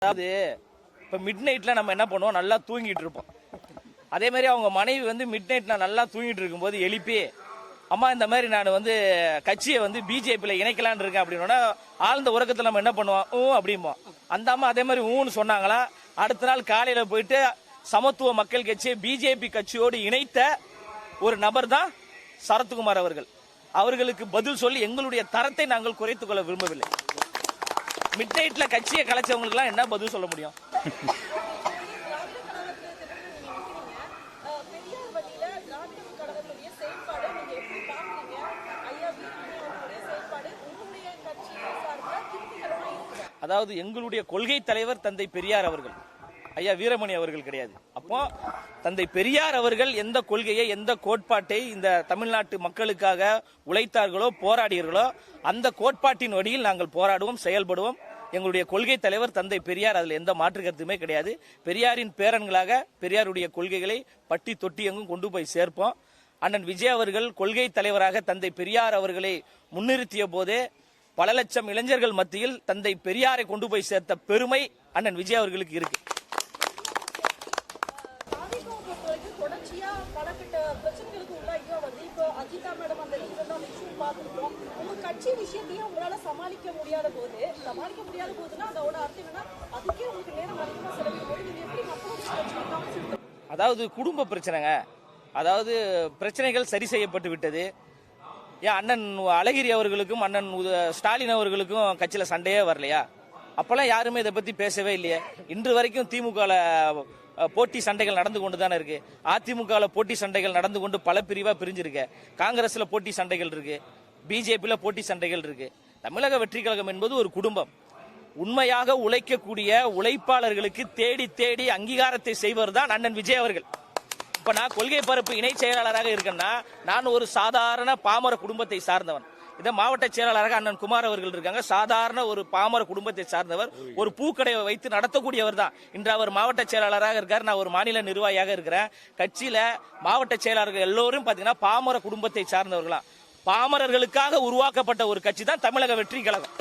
அதாவது இப்போ மிட் நைட்டில் நம்ம என்ன பண்ணுவோம், நல்லா தூங்கிட்டு இருப்போம். அதே மாதிரி அவங்க மனைவி வந்து மிட் நைட்டில் நல்லா தூங்கிட்டு இருக்கும்போது எழுப்பி, அம்மா இந்த மாதிரி நான் வந்து கட்சியை வந்து பிஜேபியில் இணைக்கலான்னு இருக்கேன் அப்படின்னா ஆழ்ந்த உறக்கத்தில் நம்ம என்ன பண்ணுவோம், அப்படிம்போம். அந்த அம்மா அதே மாதிரி ஊன்னு சொன்னாங்களா, அடுத்த நாள் காலையில் போயிட்டு சமத்துவ மக்கள் கட்சியை பிஜேபி கட்சியோடு இணைத்த ஒரு நபர் தான் சரத்குமார் அவர்கள். அவர்களுக்கு பதில் சொல்லி எங்களுடைய தரத்தை நாங்கள் குறைத்துக் கொள்ள விரும்பவில்லை. மிட் நைட்ல கட்சியை கலைச்சவங்களுக்கு என்ன பதில் சொல்ல முடியும்? அதாவது எங்களுடைய கொள்கை தலைவர் தந்தை பெரியார் அவர்கள், ஐயா வீரமணி அவர்கள் கிடையாது. அப்போ தந்தை பெரியார் அவர்கள் எந்த கொள்கையை, எந்த கோட்பாட்டை இந்த தமிழ்நாட்டு மக்களுக்காக உழைத்தார்களோ, போராடியர்களோ, அந்த கோட்பாட்டின் வழியில் நாங்கள் போராடுவோம், செயல்படுவோம். எங்களுடைய கொள்கை தலைவர் தந்தை பெரியார், அதில் எந்த மாற்று கருத்துமே கிடையாது. பெரியாரின் பேரன்களாக பெரியாருடைய கொள்கைகளை பட்டி தொட்டி எங்கும் கொண்டு போய் சேர்ப்போம். அண்ணன் விஜய் அவர்கள் கொள்கை தலைவராக தந்தை பெரியார் அவர்களை முன்னிறுத்திய போதே பல லட்சம் இளைஞர்கள் மத்தியில் தந்தை பெரியாரை கொண்டு போய் சேர்த்த பெருமை அண்ணன் விஜய் அவர்களுக்கு இருக்கு. அதாவது குடும்ப பிரச்சனைங்க, அதாவது பிரச்சனைகள் சரி செய்யப்பட்டு விட்டது. ஏன் அண்ணன் அழகிரி அவர்களுக்கும் அண்ணன் ஸ்டாலின் அவர்களுக்கும் கட்சியில் சண்டையே வரலையா? அப்பெல்லாம் யாருமே இதை பத்தி பேசவே இல்லையே. இன்று வரைக்கும் திமுக போட்டி சண்டைகள் நடந்து கொண்டு தானே இருக்கு. அதிமுக போட்டி சண்டைகள் நடந்து கொண்டு பல பிரிவா பிரிஞ்சிருக்கு. காங்கிரஸ்ல போட்டி சண்டைகள் இருக்கு, பிஜேபியில போட்டி சண்டைகள் இருக்கு. தமிழக வெற்றி கழகம் என்பது ஒரு குடும்பம். உண்மையாக உழைக்கக்கூடிய உழைப்பாளர்களுக்கு தேடி தேடி அங்கீகாரத்தை செய்வர் தான் அண்ணன் விஜய் அவர்கள். இப்ப நான் கொள்கை பரப்பு இணை செயலாளராக இருக்கேன்னா நான் ஒரு சாதாரண பாமர குடும்பத்தை சார்ந்தவன். இதை மாவட்ட செயலாளராக அண்ணன் குமார் அவர்கள் இருக்காங்க, சாதாரண ஒரு பாமர குடும்பத்தை சார்ந்தவர், ஒரு பூக்கடையை வைத்து நடத்தக்கூடியவர் தான். இன்று அவர் மாவட்ட செயலாளராக இருக்கார், நான் ஒரு மாநில நிர்வாகியாக இருக்கிறேன். கட்சியில மாவட்ட செயலாளர்கள் எல்லோரும் பாத்தீங்கன்னா பாமர குடும்பத்தை சார்ந்தவர்களா. பாமரர்களுக்காக உருவாக்கப்பட்ட ஒரு கட்சி தான் தமிழக வெற்றி கழகம்.